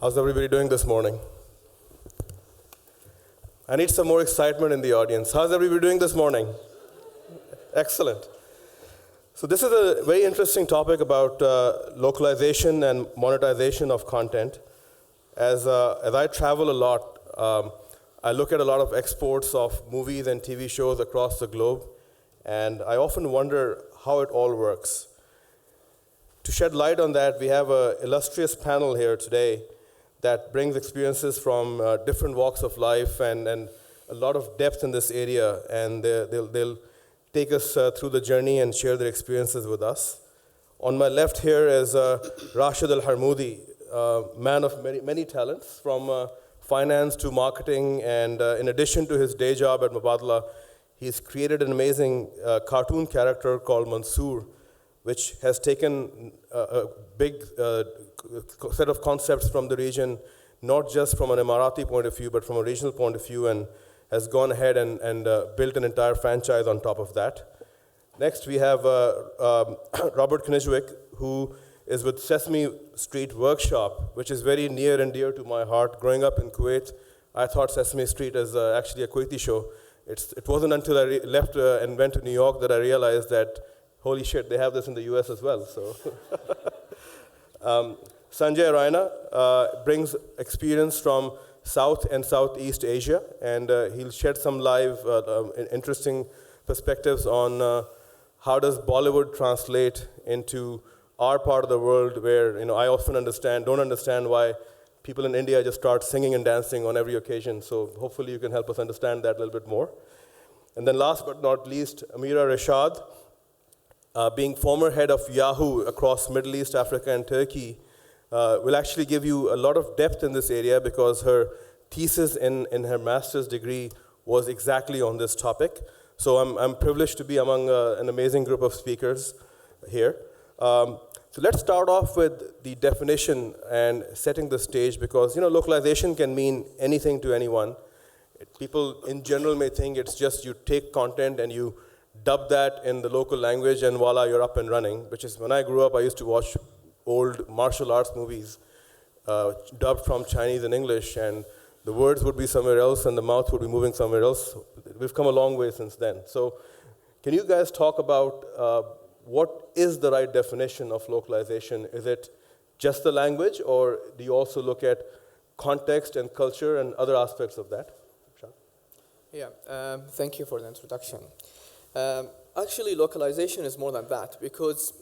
How's everybody doing this morning? I need some more excitement in the audience. How's everybody doing this morning? Excellent. So this is a very interesting topic about localization and monetization of content. As I travel a lot, I look at a lot of exports of movies and TV shows across the globe, and I often wonder how it all works. To shed light on that, we have an illustrious panel here today that brings experiences from different walks of life and a lot of depth in this area, and they'll take us through the journey and share their experiences with us. On my left here is Rashad Al-Harmoudi, man of many talents, from finance to marketing, and in addition to his day job at Mubadala, he's created an amazing cartoon character called Mansoor, which has taken a big set of concepts from the region, not just from an Emirati point of view, but from a regional point of view, and has gone ahead and built an entire franchise on top of that. Next, we have Robert Knizwick, who is with Sesame Street Workshop, which is very near and dear to my heart. Growing up in Kuwait, I thought Sesame Street is actually a Kuwaiti show. It wasn't until I left and went to New York that I realized that, holy shit, they have this in the US as well. So, Sanjay Rania brings experience from South and Southeast Asia, and he'll shed some live, interesting perspectives on how does Bollywood translate into our part of the world, where I often don't understand why people in India just start singing and dancing on every occasion. So hopefully you can help us understand that a little bit more. And then last but not least, Amira Rashad, being former head of Yahoo across Middle East, Africa, and Turkey, will actually give you a lot of depth in this area because her thesis in her master's degree was exactly on this topic. So I'm privileged to be among an amazing group of speakers here. So let's start off with the definition and setting the stage, because localization can mean anything to anyone. People in general may think it's just you take content and you dub that in the local language and voila, you're up and running, which is when I grew up, I used to watch old martial arts movies dubbed from Chinese and English, and the words would be somewhere else and the mouth would be moving somewhere else. We've come a long way since then. So can you guys talk about what is the right definition of localization? Is it just the language, or do you also look at context and culture and other aspects of that? Rashad? Yeah, thank you for the introduction. Actually, localization is more than that, because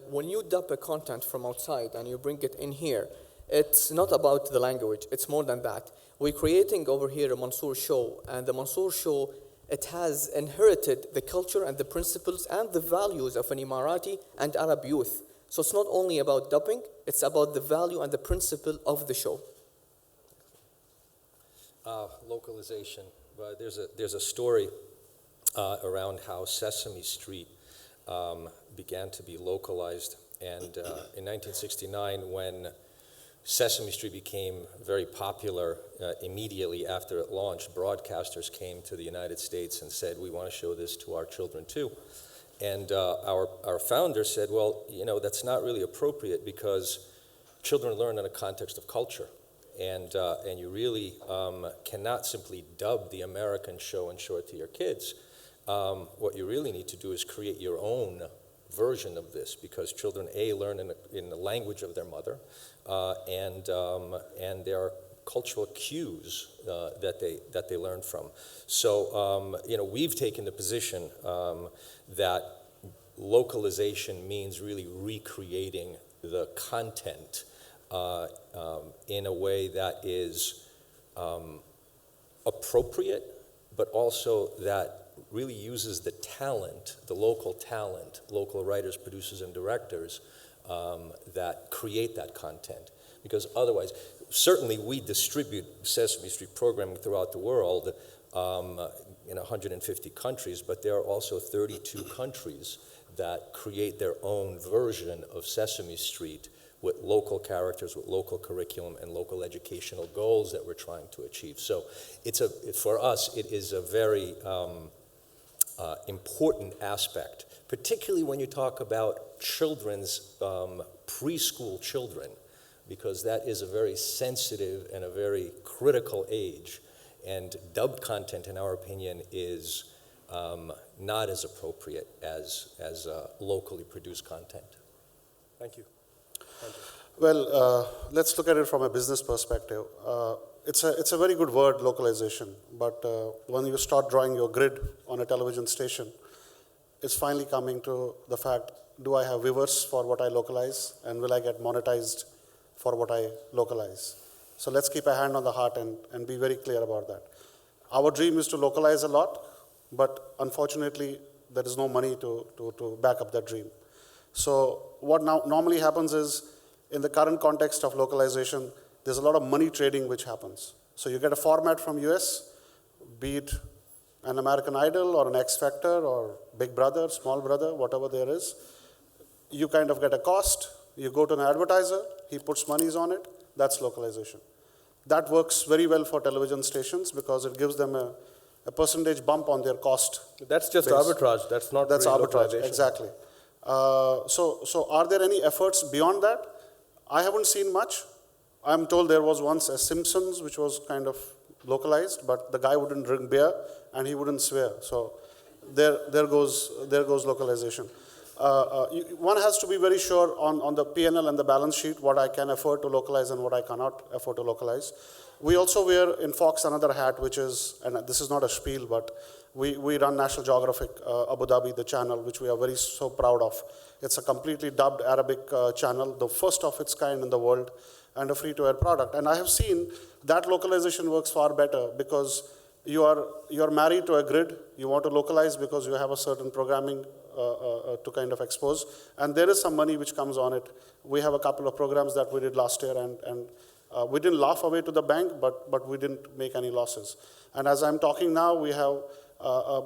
when you dub a content from outside and you bring it in here, it's not about the language, it's more than that. We're creating over here a Mansoor show, and the Mansoor show, it has inherited the culture and the principles and the values of an Emirati and Arab youth. So it's not only about dubbing, it's about the value and the principle of the show. Localization. There's a story around how Sesame Street began to be localized. And in 1969, when Sesame Street became very popular, immediately after it launched, broadcasters came to the United States and said, we want to show this to our children too. And our founder said, well, that's not really appropriate, because children learn in a context of culture. And you really cannot simply dub the American show and show it to your kids. What you really need to do is create your own version of this, because children, learn in the language of their mother, and there are cultural cues that they learn from. So, we've taken the position that localization means really recreating the content in a way that is appropriate, but also that really uses the talent, the local writers, producers, and directors that create that content. Because otherwise, certainly we distribute Sesame Street programming throughout the world in 150 countries, but there are also 32 countries that create their own version of Sesame Street with local characters, with local curriculum, and local educational goals that we're trying to achieve. So for us, it is a very important aspect, particularly when you talk about children's, preschool children. because that is a very sensitive and a very critical age. And dubbed content, in our opinion, is not as appropriate as locally produced content. Thank you. Well, let's look at it from a business perspective. It's a very good word, localization, but when you start drawing your grid on a television station, it's finally coming to the fact, do I have viewers for what I localize, and will I get monetized for what I localize? So let's keep a hand on the heart and be very clear about that. Our dream is to localize a lot, but unfortunately, there is no money to back up that dream. So what now normally happens is, in the current context of localization, there's a lot of money trading which happens. So you get a format from US, be it an American Idol or an X Factor or Big Brother, Small Brother, whatever there is. You kind of get a cost, you go to an advertiser, he puts monies on it, that's localization. That works very well for television stations because it gives them a percentage bump on their cost. That's just base. arbitrage. That's not That's really arbitrage, localization. exactly. So are there any efforts beyond that? I haven't seen much. I'm told there was once a Simpsons which was kind of localized, but the guy wouldn't drink beer and he wouldn't swear. So there goes localization. One has to be very sure on the P&L and the balance sheet what I can afford to localize and what I cannot afford to localize. We also wear in Fox another hat, which is, and this is not a spiel, but we run National Geographic Abu Dhabi, the channel, which we are very so proud of. It's a completely dubbed Arabic channel, the first of its kind in the world, and a free-to-air product. And I have seen that localization works far better because you're married to a grid. You want to localize because you have a certain programming to kind of expose. And there is some money which comes on it. We have a couple of programs that we did last year, and we didn't laugh away to the bank, but we didn't make any losses. And as I'm talking now, we have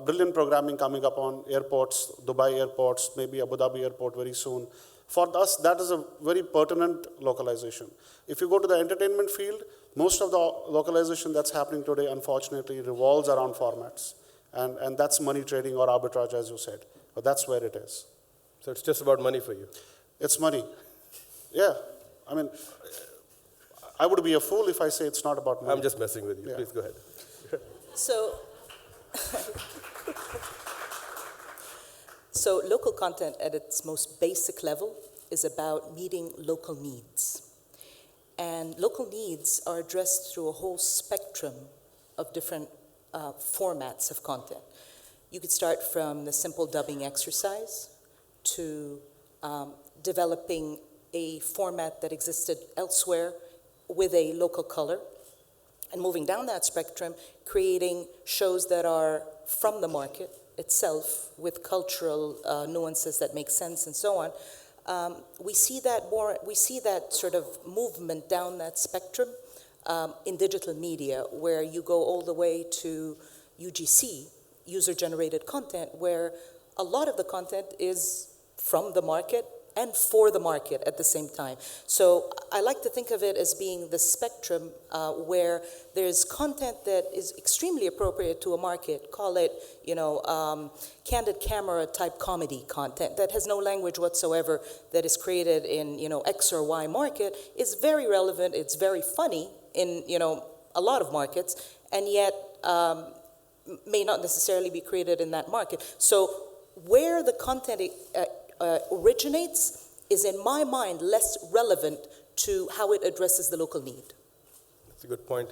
brilliant programming coming up on airports, Dubai airports, maybe Abu Dhabi airport very soon. For us, that is a very pertinent localization. If you go to the entertainment field, most of the localization that's happening today, unfortunately, revolves around formats. And that's money trading or arbitrage, as you said. But that's where it is. So it's just about money for you? It's money. Yeah. I mean, I would be a fool if I say it's not about money. I'm just messing with you. Yeah. Please go ahead. So local content at its most basic level is about meeting local needs. And local needs are addressed through a whole spectrum of different formats of content. You could start from the simple dubbing exercise to developing a format that existed elsewhere with a local color, and moving down that spectrum, creating shows that are from the market itself with cultural nuances that make sense and so on. We see that sort of movement down that spectrum in digital media, where you go all the way to UGC, user-generated content, where a lot of the content is from the market and for the market at the same time. So I like to think of it as being the spectrum where there's content that is extremely appropriate to a market, call it, candid camera type comedy content that has no language whatsoever, that is created in, X or Y market, is very relevant, it's very funny in, a lot of markets, and yet may not necessarily be created in that market. So where the content originates is, in my mind, less relevant to how it addresses the local need. That's a good point.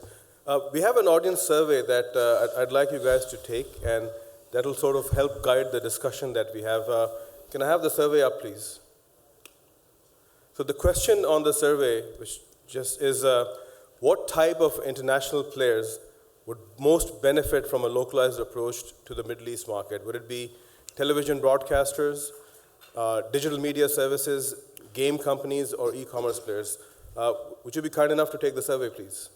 We have an audience survey that I'd like you guys to take, and that'll sort of help guide the discussion that we have. Can I have the survey up, please? So the question on the survey, which just is, what type of international players would most benefit from a localized approach to the Middle East market? Would it be television broadcasters, digital media services, game companies, or e-commerce players? Would you be kind enough to take the survey, please?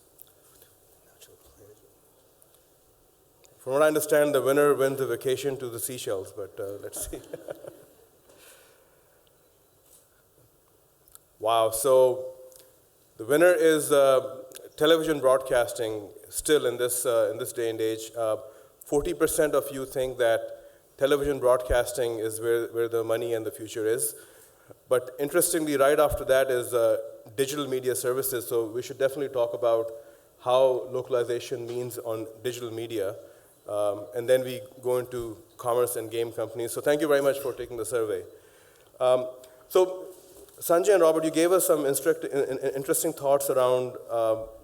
From what I understand, the winner wins a vacation to the Seychelles, but let's see. Wow, so the winner is television broadcasting still in this day and age. 40% of you think that television broadcasting is where the money and the future is. But interestingly, right after that is digital media services, so we should definitely talk about how localization means on digital media, and then we go into commerce and game companies. So thank you very much for taking the survey. So Sanjay and Robert, you gave us some interesting thoughts around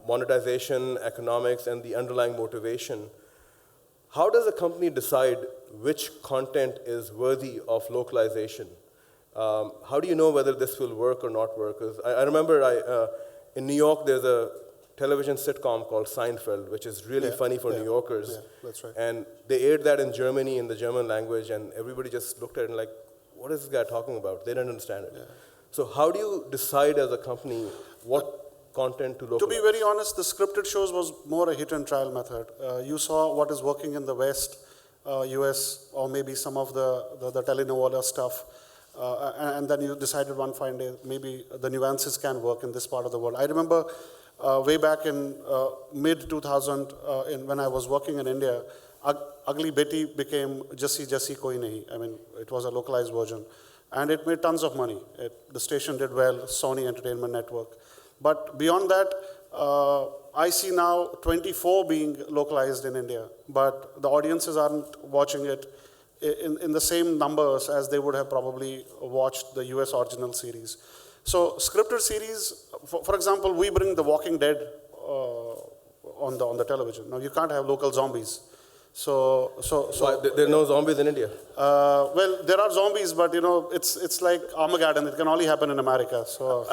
monetization, economics, and the underlying motivation. How does a company decide which content is worthy of localization? How do you know whether this will work or not work? 'Cause I remember in New York, there's a television sitcom called Seinfeld, which is really funny for New Yorkers. Yeah, that's right. And they aired that in Germany in the German language, and everybody just looked at it and like, what is this guy talking about? They didn't understand it. Yeah. So how do you decide as a company what content to localize? To be very honest, the scripted shows was more a hit and trial method. You saw what is working in the West, US, or maybe some of the telenovela stuff, and then you decided one fine day, maybe the nuances can work in this part of the world. I remember way back in mid-2000, when I was working in India, Ugly Betty became Jassi Koi Nahi. I mean, it was a localized version. And it made tons of money. The station did well, Sony Entertainment Network. But beyond that, I see now 24 being localized in India, but the audiences aren't watching it in the same numbers as they would have probably watched the US original series. So scripted series, for example, we bring The Walking Dead on the television. Now you can't have local zombies. So there are no zombies in India. Well, there are zombies, but you know, it's like Armageddon. It can only happen in America. So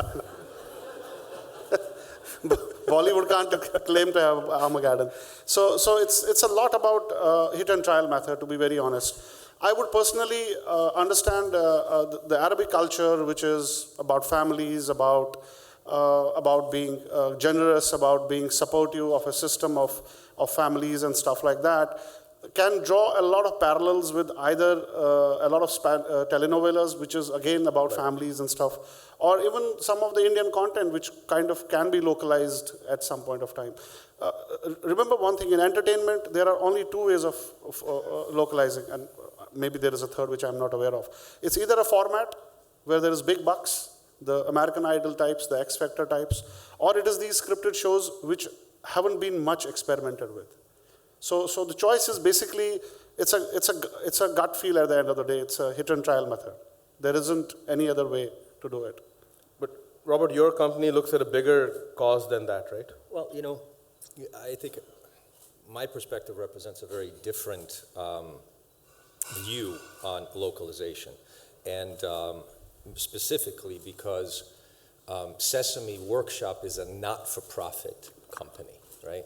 Bollywood can't claim to have Armageddon. So it's a lot about hit and trial method, to be very honest. I would personally understand the Arabic culture, which is about families, about being generous, about being supportive of a system of families and stuff like that, can draw a lot of parallels with either a lot of telenovelas, which is again about families and stuff, or even some of the Indian content, which kind of can be localized at some point of time. Remember one thing, in entertainment, there are only two ways of localizing, and maybe there is a third which I'm not aware of. It's either a format where there is big bucks, the American Idol types, the X Factor types, or it is these scripted shows which haven't been much experimented with. So the choice is basically, it's a gut feel at the end of the day. It's a hit and trial method. There isn't any other way to do it. But Robert, your company looks at a bigger cause than that, right? Well, you know, I think my perspective represents a very different view on localization, and specifically because Sesame Workshop is a not-for-profit company, right?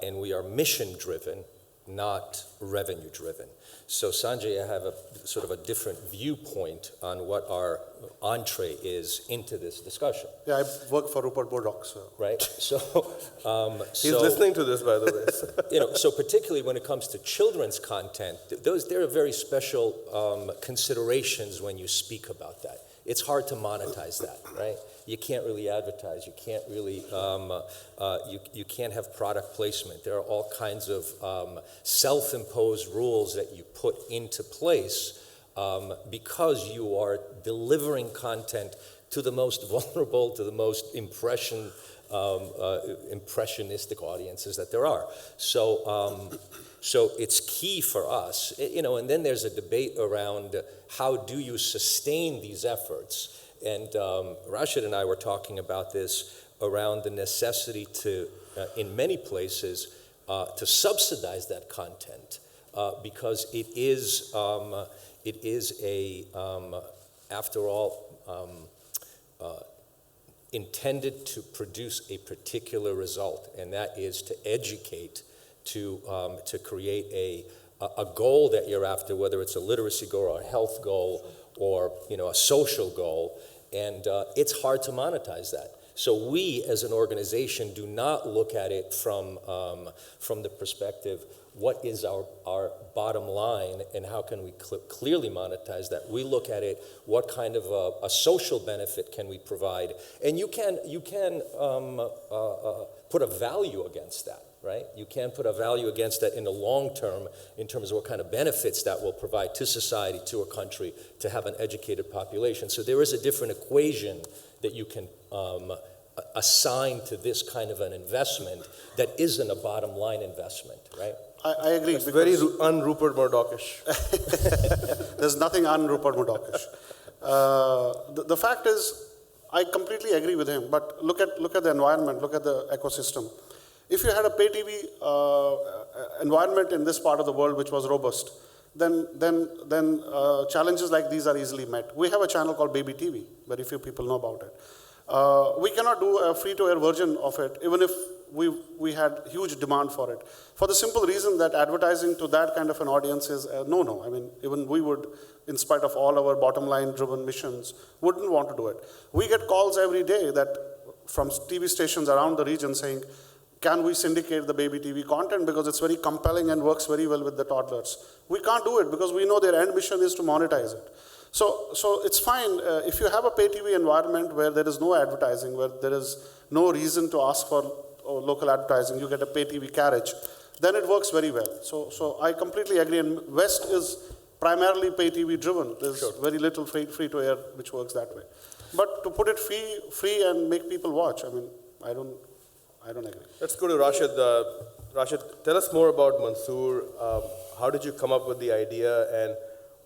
And we are mission-driven, not revenue-driven. So Sanjay, I have a sort of a different viewpoint on what our entree is into this discussion. Yeah, I work for Rupert Murdoch, so. Right? So, He's listening to this, by the way. you know, so particularly when it comes to children's content, there are very special considerations when you speak about that. It's hard to monetize that, right? You can't really advertise. You can't really, you can't have product placement. There are all kinds of self-imposed rules that you put into place because you are delivering content to the most vulnerable, to the most impressionistic audiences that there are. So it's key for us, you know, and then there's a debate around how do you sustain these efforts? And Rashad and I were talking about this around the necessity to, in many places, to subsidize that content because it is after all, intended to produce a particular result, and that is to educate, to create a goal that you're after, whether it's a literacy goal or a health goal or, you know, a social goal, and it's hard to monetize that. So we, as an organization, do not look at it from the perspective, what is our bottom line and how can we clearly monetize that? We look at it, what kind of a social benefit can we provide? And you can put a value against that, right? You can put a value against that in the long term in terms of what kind of benefits that will provide to society, to a country, to have an educated population. So there is a different equation that you can assign to this kind of an investment that isn't a bottom line investment, right? I agree. It's very un-Rupert Murdochish. There's nothing un-Rupert Murdochish. The fact is, I completely agree with him, but look at the environment, look at the ecosystem. If you had a pay TV environment in this part of the world which was robust, then challenges like these are easily met. We have a channel called Baby TV, very few people know about it. We cannot do a free-to-air version of it, even if we had huge demand for it, for the simple reason that advertising to that kind of an audience is a no-no. I mean, even we would, in spite of all our bottom-line-driven missions, wouldn't want to do it. We get calls every day from TV stations around the region saying, can we syndicate the Baby TV content because it's very compelling and works very well with the toddlers? We can't do it because we know their end mission is to monetize it. So it's fine if you have a pay TV environment where there is no advertising, where there is no reason to ask for local advertising, you get a pay TV carriage, then it works very well. So I completely agree, and West is primarily pay TV driven. There's very little free to air which works that way. But to put it free and make people watch, I mean, I don't agree. Let's go to Rashad. Rashad, tell us more about Mansoor. How did you come up with the idea, and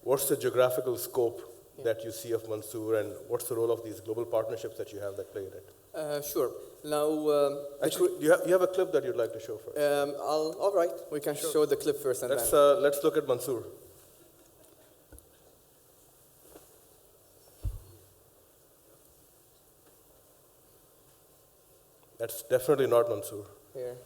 what's the geographical scope that you see of Mansoor, and what's the role of these global partnerships that you have that play in it? Sure. Now, actually, you have a clip that you'd like to show first. all right, we can show the clip first, and let's look at Mansoor. That's definitely not Mansoor. Here.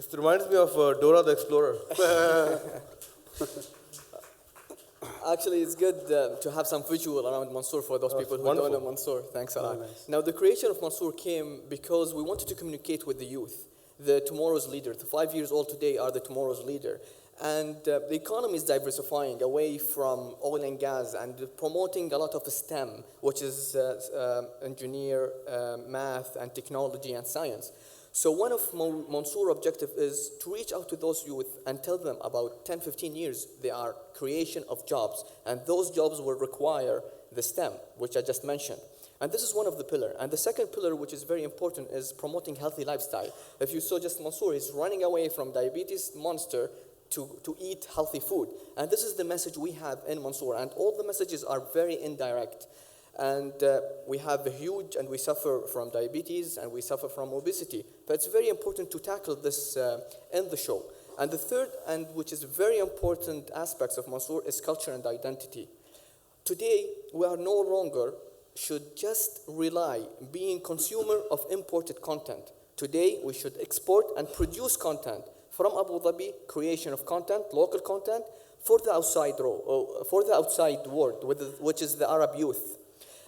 It reminds me of Dora the Explorer. Actually, it's good to have some visual around Mansoor for those people who don't know Mansoor. Thanks a lot. Nice. Now, the creation of Mansoor came because we wanted to communicate with the youth, the tomorrow's leader. The 5 years old today are the tomorrow's leader. And the economy is diversifying away from oil and gas and promoting a lot of STEM, which is engineer, math, and technology and science. So one of Mansoor's objectives is to reach out to those youth and tell them about 10, 15 years, they are creation of jobs. And those jobs will require the STEM, which I just mentioned. And this is one of the pillars. And the second pillar, which is very important, is promoting healthy lifestyle. If you saw just Mansoor, he's running away from diabetes monster to eat healthy food. And this is the message we have in Mansoor. And all the messages are very indirect. And we have a huge, and we suffer from diabetes, and we suffer from obesity. But it's very important to tackle this in the show. And the third, and which is very important aspects of Mansoor, is culture and identity. Today, we are no longer should just rely being consumer of imported content. Today, we should export and produce content from Abu Dhabi, creation of content, local content, for the outside world, which is the Arab youth.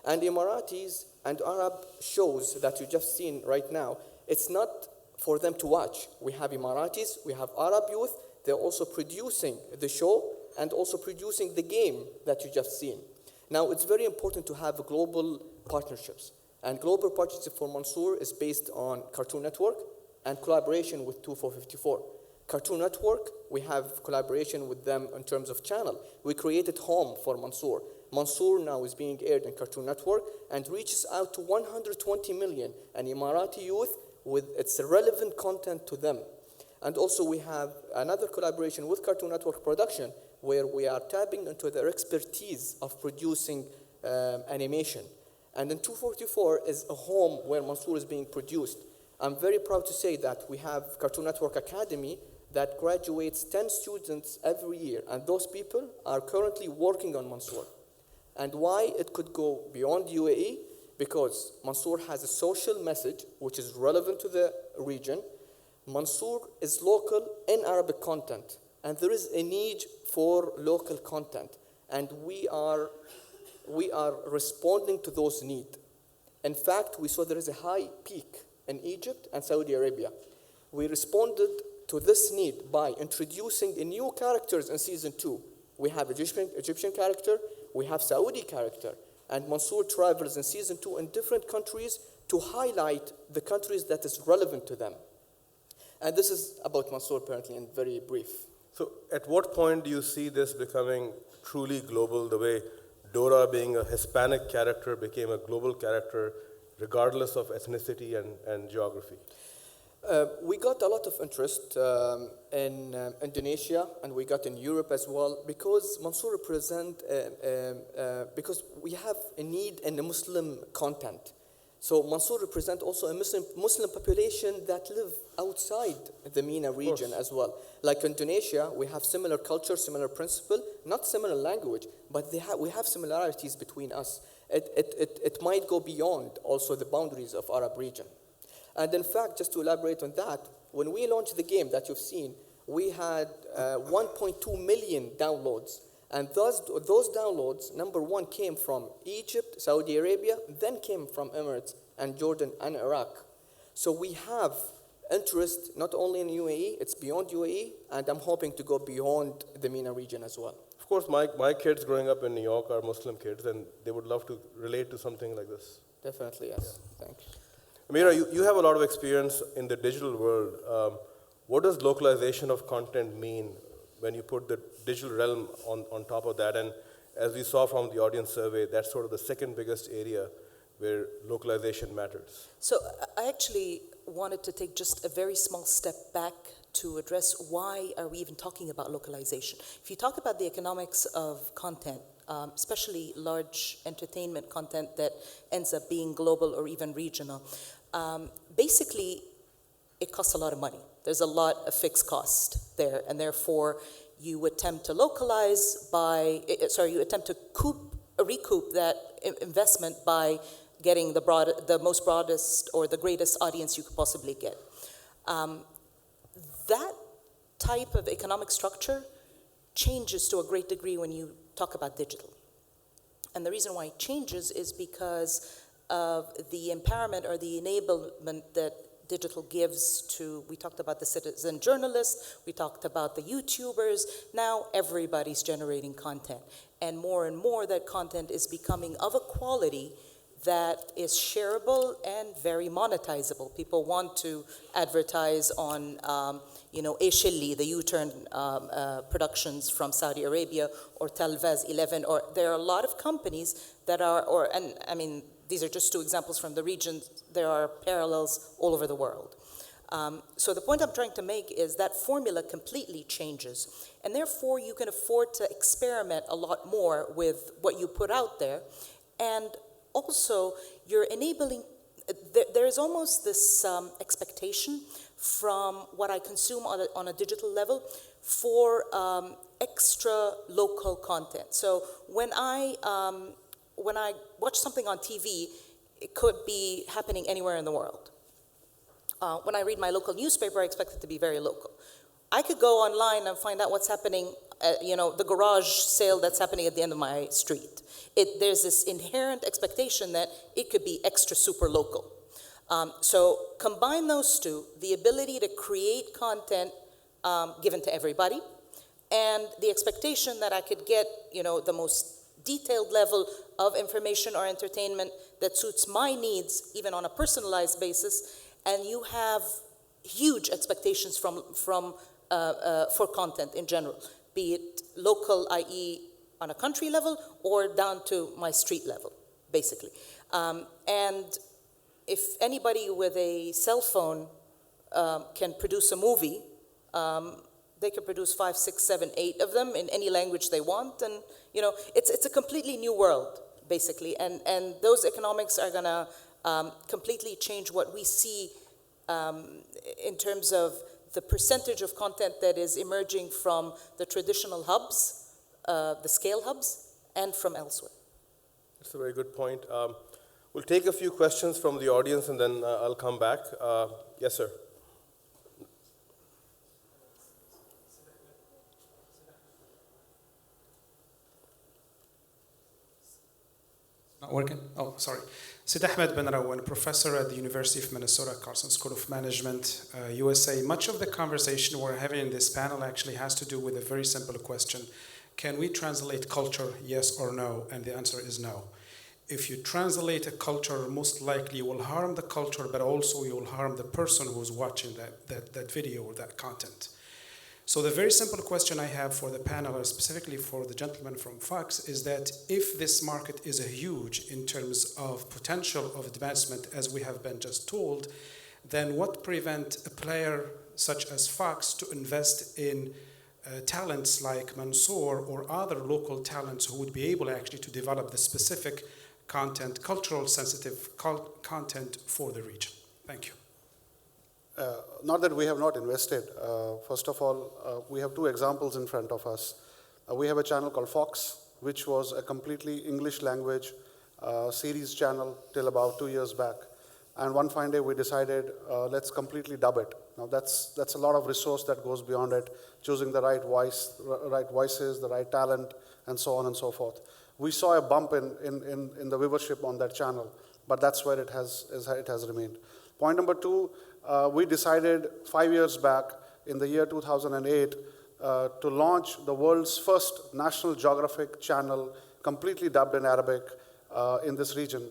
And Emiratis and Arab shows that you just seen right now, it's not for them to watch. We have Emiratis, we have Arab youth, they're also producing the show and also producing the game that you just seen. Now, it's very important to have global partnerships. And global partnership for Mansoor is based on Cartoon Network and collaboration with 2454. Cartoon Network, we have collaboration with them in terms of channel. We created Home for Mansoor. Mansoor now is being aired in Cartoon Network and reaches out to 120 million and Emirati youth with its relevant content to them. And also we have another collaboration with Cartoon Network Production where we are tapping into their expertise of producing animation. And in 244 is a home where Mansoor is being produced. I'm very proud to say that we have Cartoon Network Academy that graduates 10 students every year. And those people are currently working on Mansoor. And why it could go beyond UAE? Because Mansoor has a social message which is relevant to the region. Mansoor is local in Arabic content. And there is a need for local content. And we are responding to those needs. In fact, we saw there is a high peak in Egypt and Saudi Arabia. We responded to this need by introducing new characters in season 2. We have Egyptian character, we have Saudi character, and Mansour travels in season 2 in different countries to highlight the countries that is relevant to them. And this is about Mansour apparently in very brief. So at what point do you see this becoming truly global, the way Dora, being a Hispanic character, became a global character regardless of ethnicity and geography? We got a lot of interest in Indonesia, and we got in Europe as well, because Mansour because we have a need in the Muslim content. So Mansour represents also a Muslim population that live outside the MENA region as well. Like Indonesia, we have similar culture, similar principle, not similar language, but we have similarities between us. It might go beyond also the boundaries of Arab region. And in fact, just to elaborate on that, when we launched the game that you've seen, we had 1.2 million downloads. And those downloads, number one, came from Egypt, Saudi Arabia, then came from Emirates and Jordan and Iraq. So we have interest not only in UAE, it's beyond UAE, and I'm hoping to go beyond the MENA region as well. Of course, my kids growing up in New York are Muslim kids, and they would love to relate to something like this. Definitely, yes. Thanks. Amira, you have a lot of experience in the digital world. What does localization of content mean when you put the digital realm on top of that? And as we saw from the audience survey, that's sort of the second biggest area where localization matters. So I actually wanted to take just a very small step back to address why are we even talking about localization. If you talk about the economics of content, especially large entertainment content that ends up being global or even regional, basically it costs a lot of money. There's a lot of fixed cost there, and therefore you attempt to localize you attempt to recoup that investment by getting the most broadest or the greatest audience you could possibly get. That type of economic structure changes to a great degree when you talk about digital. And the reason why it changes is because of the empowerment or the enablement that digital gives to, we talked about the citizen journalists, we talked about the YouTubers, now everybody's generating content. And more that content is becoming of a quality that is shareable and very monetizable. People want to advertise on, Eshili, the U-turn productions from Saudi Arabia, or Talvaz 11, or there are a lot of companies that are, these are just two examples from the region. There are parallels all over the world. So the point I'm trying to make is that formula completely changes. And therefore, you can afford to experiment a lot more with what you put out there. And also, you're enabling, there is almost this expectation from what I consume on a digital level for extra local content. So when I watch something on TV, it could be happening anywhere in the world. When I read my local newspaper, I expect it to be very local. I could go online and find out what's happening at, the garage sale that's happening at the end of my street. There's this inherent expectation that it could be extra super local. So combine those two, the ability to create content given to everybody, and the expectation that I could get, the most detailed level of information or entertainment that suits my needs, even on a personalized basis, and you have huge expectations for content in general, be it local, i.e. on a country level, or down to my street level, basically. And if anybody with a cell phone can produce a movie, they can produce 5, 6, 7, 8 of them in any language they want, and it's a completely new world, basically, and those economics are gonna completely change what we see in terms of the percentage of content that is emerging from the traditional hubs, the scale hubs, and from elsewhere. That's a very good point. We'll take a few questions from the audience, and then I'll come back. Yes, sir. No, Working? Oh, sorry. Sid Ahmed Ben Rawan, professor at the University of Minnesota, Carson School of Management, USA. Much of the conversation we're having in this panel actually has to do with a very simple question. Can we translate culture, yes or no? And the answer is no. If you translate a culture, most likely you will harm the culture, but also you will harm the person who's watching that video or that content. So the very simple question I have for the panel, and specifically for the gentleman from Fox, is that if this market is huge in terms of potential of advancement, as we have been just told, then what prevents a player such as Fox to invest in talents like Mansour or other local talents who would be able actually to develop the specific content, cultural sensitive content for the region? Thank you. Not that we have not invested. First of all, we have two examples in front of us. We have a channel called Fox, which was a completely English language series channel till about 2 years back. And one fine day we decided, let's completely dub it. Now that's a lot of resource that goes beyond it, choosing the right voice, right voices, the right talent, and so on and so forth. We saw a bump in the viewership on that channel, but that's where it has remained. Point number two, we decided 5 years back in the year 2008 to launch the world's first National Geographic channel, completely dubbed in Arabic in this region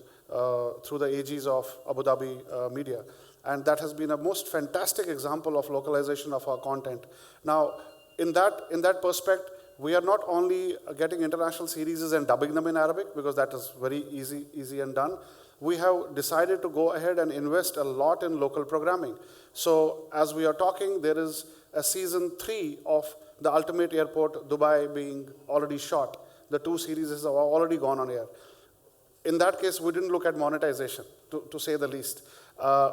through the aegis of Abu Dhabi Media. And that has been a most fantastic example of localization of our content. Now, in that perspective, we are not only getting international series and dubbing them in Arabic, because that is very easy and done. We have decided to go ahead and invest a lot in local programming. So as we are talking, there is a season 3 of The Ultimate Airport, Dubai, being already shot. The 2 series have already gone on air. In that case, we didn't look at monetization, to say the least.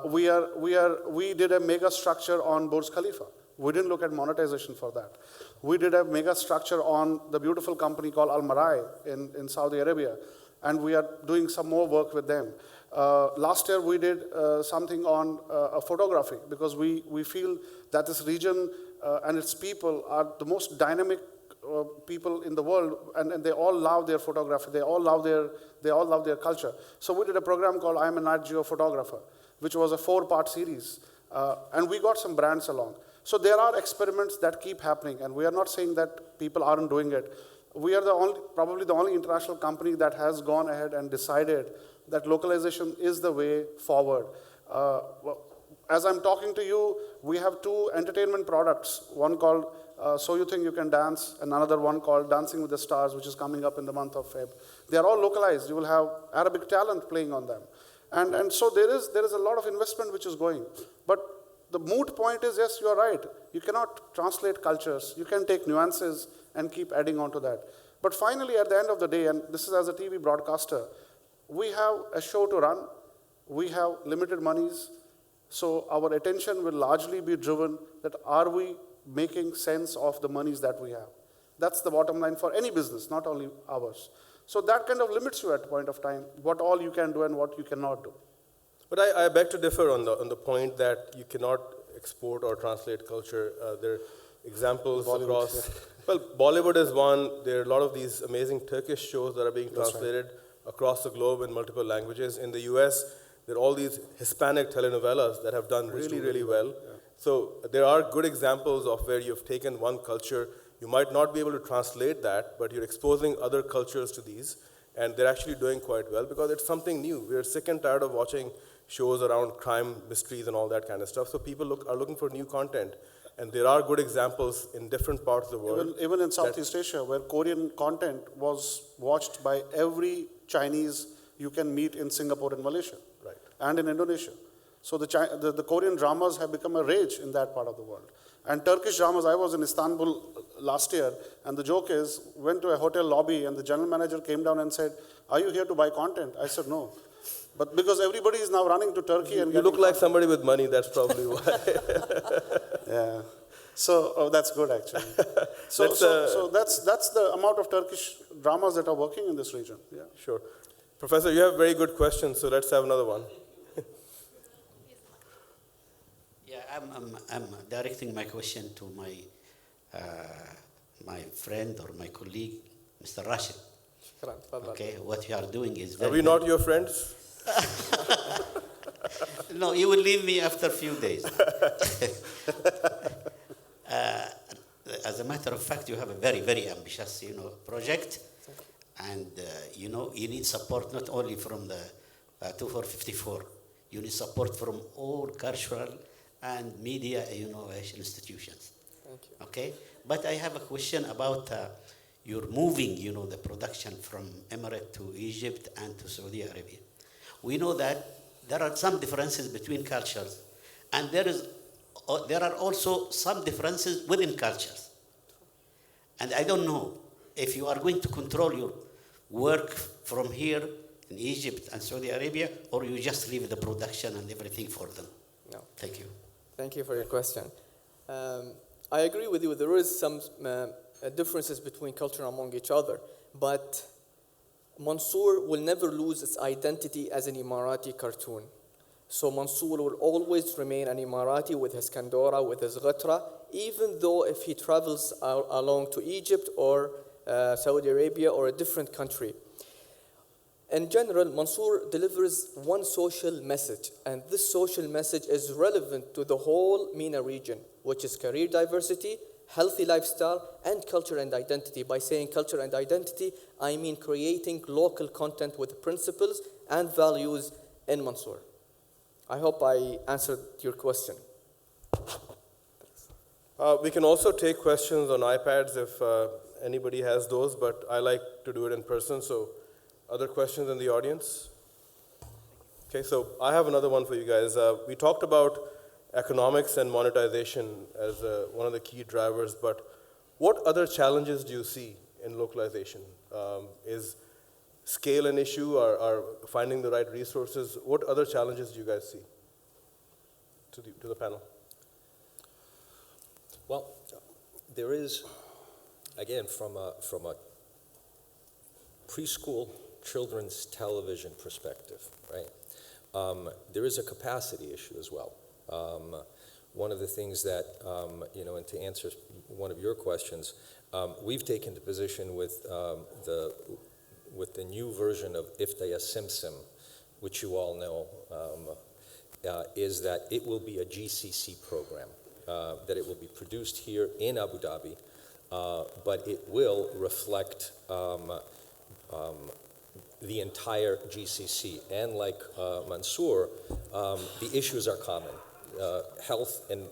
We did a mega structure on Burj Khalifa. We didn't look at monetization for that. We did a mega structure on the beautiful company called Al Marai in Saudi Arabia, and we are doing some more work with them. Last year, we did something on photography, because we feel that this region and its people are the most dynamic people in the world, and they all love their photography. They all love their culture. So we did a program called I Am a Nat Geo Photographer, which was a 4-part series, and we got some brands along. So there are experiments that keep happening, and we are not saying that people aren't doing it. We are probably the only international company that has gone ahead and decided that localization is the way forward. As I'm talking to you, we have 2 entertainment products, one called So You Think You Can Dance, and another one called Dancing with the Stars, which is coming up in the month of Feb. They are all localized. You will have Arabic talent playing on them. And so there is a lot of investment which is going. But the moot point is, yes, you are right. You cannot translate cultures. You can take nuances and keep adding on to that. But finally, at the end of the day, and this is as a TV broadcaster, we have a show to run. We have limited monies. So our attention will largely be driven that are we making sense of the monies that we have. That's the bottom line for any business, not only ours. So that kind of limits you at a point of time, what all you can do and what you cannot do. But I beg to differ on the point that you cannot export or translate culture. There are examples Bollywood, across. Well, Bollywood is one. There are a lot of these amazing Turkish shows that are being translated across the globe in multiple languages. In the US, there are all these Hispanic telenovelas that have done really well. Yeah. So there are good examples of where you've taken one culture. You might not be able to translate that, but you're exposing other cultures to these, and they're actually doing quite well because it's something new. We're sick and tired of watching shows around crime, mysteries, and all that kind of stuff. So people are looking for new content, and there are good examples in different parts of the world. Even in Southeast Asia, where Korean content was watched by every Chinese you can meet in Singapore and Malaysia, right, and in Indonesia. So the Korean dramas have become a rage in that part of the world. And Turkish dramas, I was in Istanbul last year, and the joke is, went to a hotel lobby, and the general manager came down and said, "Are you here to buy content?" I said, "No." But because everybody is now running to Turkey and you look like somebody with money, that's probably why. Yeah. So that's good, actually. So that's the amount of Turkish dramas that are working in this region. Yeah. Sure. Professor, you have very good questions, so let's have another one. Yeah, I'm directing my question to my friend or my colleague, Mr. Rashad. شكرا تفضل. Okay, what you are doing is Are very we good. not your friends? No, you will leave me after a few days. As a matter of fact, you have a very, very ambitious, project, and you need support not only from the 2454. You need support from all cultural and media innovation institutions. Thank you. Okay, but I have a question about you're moving, the production from Emirates to Egypt and to Saudi Arabia. We know that there are some differences between cultures, and there are also some differences within cultures. And I don't know if you are going to control your work from here in Egypt and Saudi Arabia, or you just leave the production and everything for them. No. Thank you. Thank you for your question. I agree with you. There is some differences between culture among each other, but Mansour will never lose its identity as an Emirati cartoon. So Mansour will always remain an Emirati with his kandora, with his ghatra, even though if he travels along to Egypt or Saudi Arabia or a different country. In general, Mansour delivers one social message, and this social message is relevant to the whole MENA region, which is career diversity, healthy lifestyle, and culture and identity. By saying culture and identity, I mean creating local content with principles and values in Mansour. I hope I answered your question. We can also take questions on iPads if anybody has those, but I like to do it in person. So, other questions in the audience? Okay, so I have another one for you guys. We talked about economics and monetization as one of the key drivers, but what other challenges do you see in localization? Is scale an issue, or finding the right resources? What other challenges do you guys see? To the panel. Well, there is, again, from a preschool children's television perspective, right? There is a capacity issue as well. One of the things that, and to answer one of your questions, we've taken the position with the new version of Iftaya Simsim, which you all know, is that it will be a GCC program, that it will be produced here in Abu Dhabi, but it will reflect the entire GCC. And like Mansour, the issues are common. Health and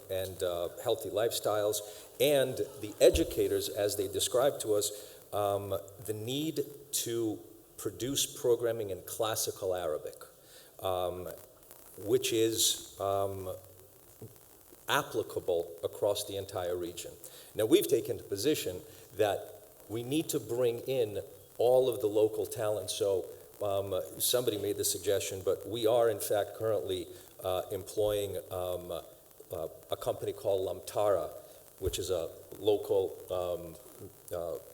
healthy lifestyles, and the educators, as they describe to us, the need to produce programming in classical Arabic, which is applicable across the entire region. Now, we've taken the position that we need to bring in all of the local talent. So somebody made the suggestion, but we are in fact currently employing a company called Lamtara, which is a local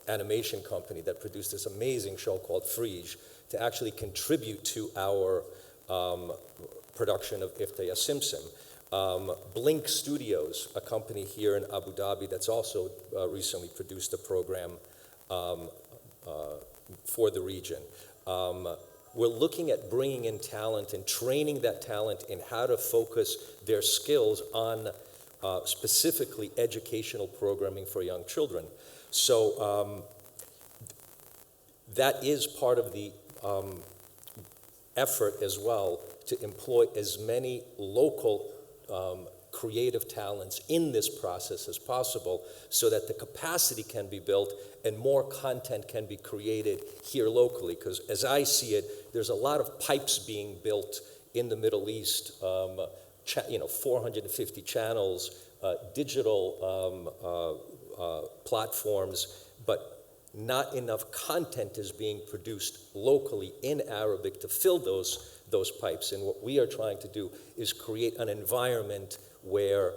animation company that produced this amazing show called Frige, to actually contribute to our production of Iftaya Simsim. Blink Studios, a company here in Abu Dhabi that's also recently produced a program for the region. We're looking at bringing in talent and training that talent in how to focus their skills on specifically educational programming for young children. So that is part of the effort as well, to employ as many local creative talents in this process as possible, so that the capacity can be built and more content can be created here locally. Because as I see it, there's a lot of pipes being built in the Middle East, 450 channels, digital platforms, but not enough content is being produced locally in Arabic to fill those pipes. And what we are trying to do is create an environment where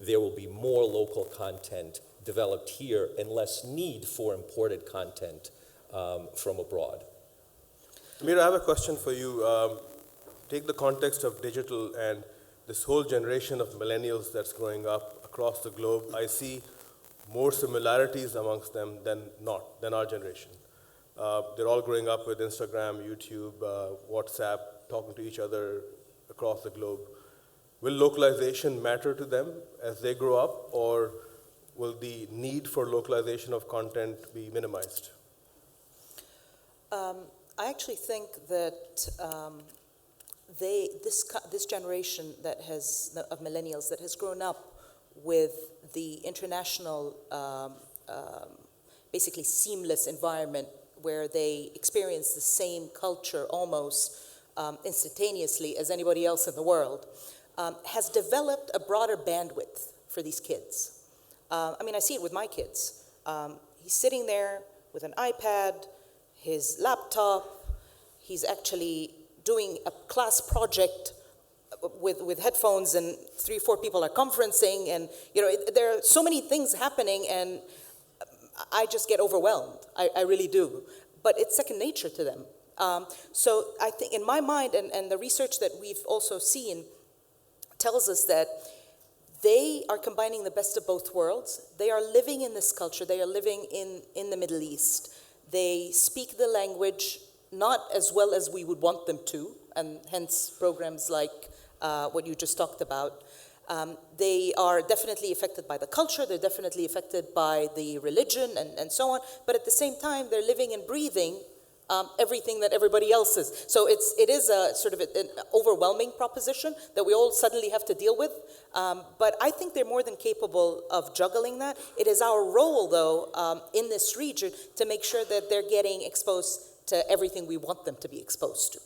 there will be more local content developed here and less need for imported content from abroad. Amira, I have a question for you. Take the context of digital and this whole generation of millennials that's growing up across the globe. I see more similarities amongst them than our generation. They're all growing up with Instagram, YouTube, WhatsApp, talking to each other across the globe. Will localization matter to them as they grow up, or will the need for localization of content be minimized? I actually think that this generation of millennials that has grown up with the international, basically seamless environment where they experience the same culture almost instantaneously as anybody else in the world, has developed a broader bandwidth for these kids. I mean, I see it with my kids. He's sitting there with an iPad, his laptop. He's actually doing a class project with headphones, and 3 or 4 people are conferencing, and there are so many things happening, and I just get overwhelmed. I really do. But it's second nature to them. So I think in my mind, and the research that we've also seen tells us that they are combining the best of both worlds. They are living in this culture. They are living in the Middle East. They speak the language not as well as we would want them to, and hence programs like what you just talked about. They are definitely affected by the culture. They're definitely affected by the religion and so on. But at the same time, they're living and breathing everything that everybody else is. So it is a sort of an overwhelming proposition that we all suddenly have to deal with. But I think they're more than capable of juggling that. It is our role, though, in this region to make sure that they're getting exposed to everything we want them to be exposed to.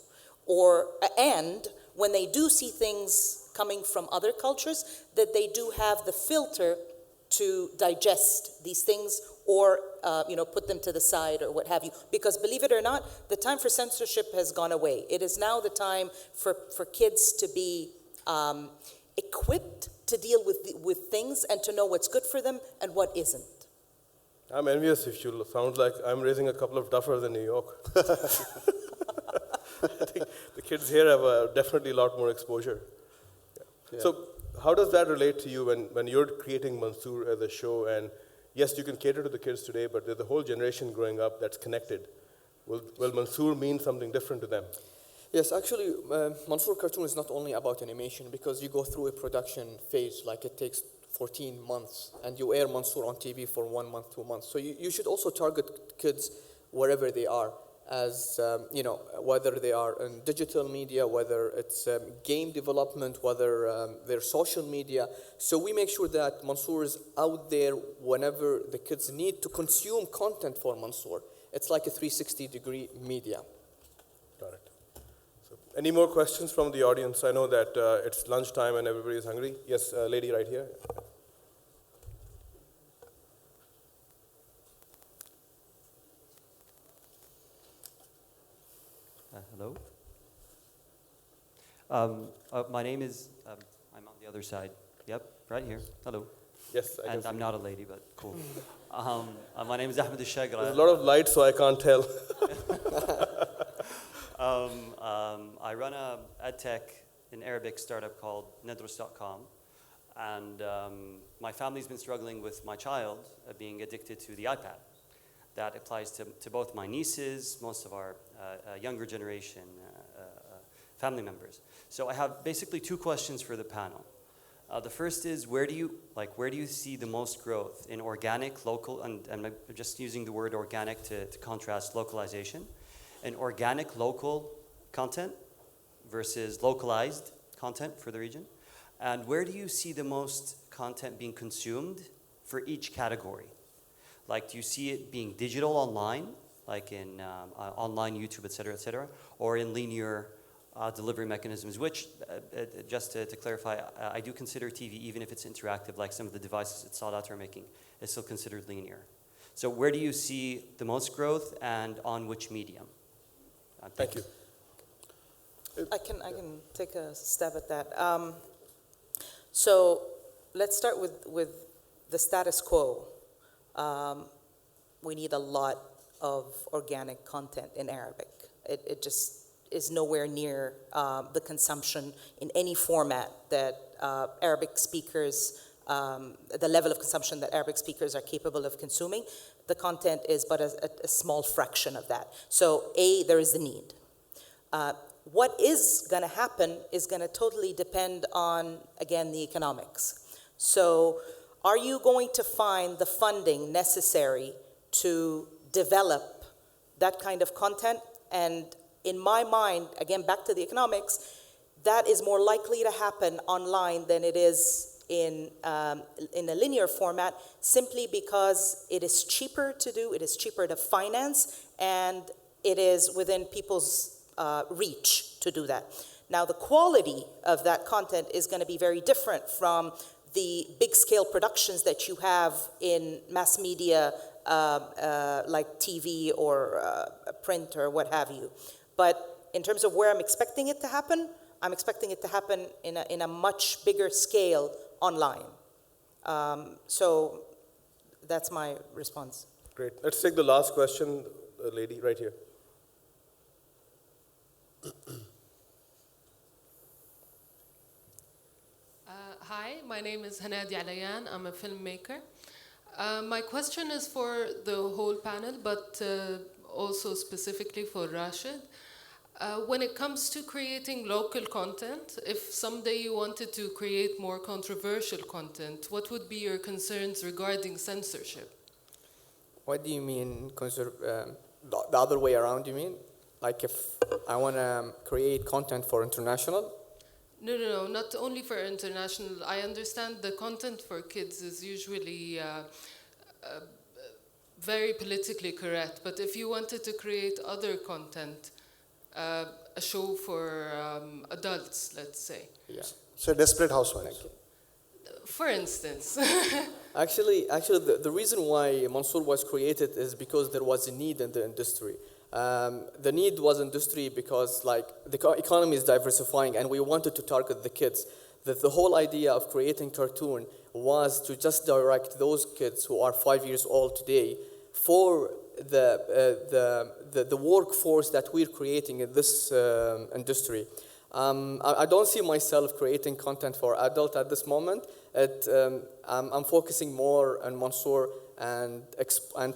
And when they do see things coming from other cultures, that they do have the filter to digest these things or put them to the side or what have you. Because believe it or not, the time for censorship has gone away. It is now the time for kids to be equipped to deal with things and to know what's good for them and what isn't. I'm envious if you sound like I'm raising a couple of duffers in New York. I think the kids here have definitely a lot more exposure. Yeah. So how does that relate to you when you're creating Mansoor as a show? And yes, you can cater to the kids today, but there's a whole generation growing up that's connected. Will Mansoor mean something different to them? Yes, actually, Mansoor cartoon is not only about animation, because you go through a production phase, like it takes 14 months, and you air Mansoor on TV for 1 month, 2 months. So you should also target kids wherever they are, as whether they are in digital media, whether it's game development, whether they're social media. So we make sure that Mansoor is out there whenever the kids need to consume content for Mansoor. It's like a 360-degree media. Got it. So, any more questions from the audience? I know that it's lunchtime and everybody is hungry. Yes, lady right here. Hello. My name is, I'm on the other side. Yep, right here. Hello. Yes, I And can I'm see. not a lady, but cool. My name is Ahmed al-Shagra. There's a lot of light, so I can't tell. I run a edtech in Arabic startup called nedros.com. And my family's been struggling with my child being addicted to the iPad. That applies to both my nieces, most of our younger generation family members. So I have basically 2 questions for the panel. The first is, where do you see the most growth in organic, local, and I'm just using the word organic to contrast localization, in organic, local content versus localized content for the region? And where do you see the most content being consumed for each category? Like, do you see it being digital online, like in online YouTube, et cetera, or in linear delivery mechanisms, which, just to clarify, I do consider TV, even if it's interactive, like some of the devices that Sadat are making, is still considered linear. So where do you see the most growth, and on which medium? Thank you. I can take a stab at that. So let's start with the status quo. We need a lot of organic content in Arabic. It just is nowhere near the consumption in any format that Arabic speakers the level of consumption that Arabic speakers are capable of consuming. The content is but a small fraction of that. So there is the need. What is going to happen is going to totally depend on, again, the economics. So are you going to find the funding necessary to develop that kind of content? And in my mind, again, back to the economics, that is more likely to happen online than it is in a linear format, simply because it is cheaper to do, it is cheaper to finance, and it is within people's reach to do that. Now, the quality of that content is going to be very different from the big-scale productions that you have in mass media, like TV or print or what have you. But in terms of where I'm expecting it to happen, I'm expecting it to happen in a much bigger scale online. So that's my response. Great. Let's take the last question, lady right here. Hi, my name is Hanadi Alayan. I'm a filmmaker. My question is for the whole panel, but also specifically for Rashad. When it comes to creating local content, if someday you wanted to create more controversial content, what would be your concerns regarding censorship? What do you mean, the other way around, you mean? Like if I want to create content for international? No, not only for international. I understand the content for kids is usually very politically correct, but if you wanted to create other content, a show for adults, let's say. Yeah. So Desperate Housewives. For instance. Actually, the reason why Mansoor was created is because there was a need in the industry. The need was industry because like the economy is diversifying and we wanted to target the kids. That the whole idea of creating cartoon was to just direct those kids who are 5 years old today for the workforce that we're creating in this industry. I don't see myself creating content for adult at this moment. I'm focusing more on Mansoor and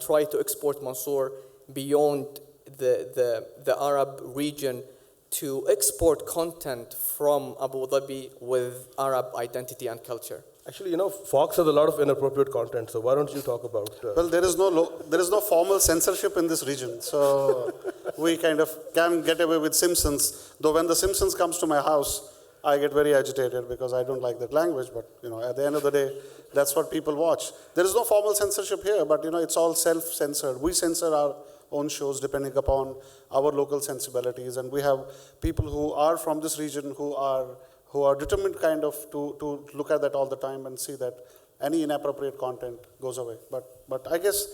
try to export Mansoor beyond the Arab region to export content from Abu Dhabi with Arab identity and culture. Actually, you know, Fox has a lot of inappropriate content, so why don't you talk about... Well, there is no formal censorship in this region, so we kind of can get away with Simpsons. Though when the Simpsons comes to my house, I get very agitated because I don't like that language, but you know, at the end of the day, that's what people watch. There is no formal censorship here, but you know, it's all self-censored. We censor our own shows depending upon our local sensibilities, and we have people who are from this region who are determined kind of to look at that all the time and see that any inappropriate content goes away. But I guess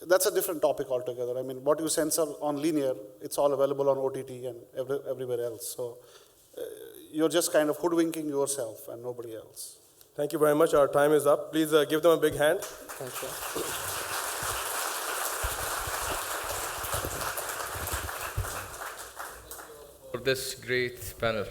that's a different topic altogether. I mean, what you censor on linear, it's all available on OTT and everywhere else. So you're just kind of hoodwinking yourself and nobody else. Thank you very much. Our time is up. Please give them a big hand. Thank you. For this great panel.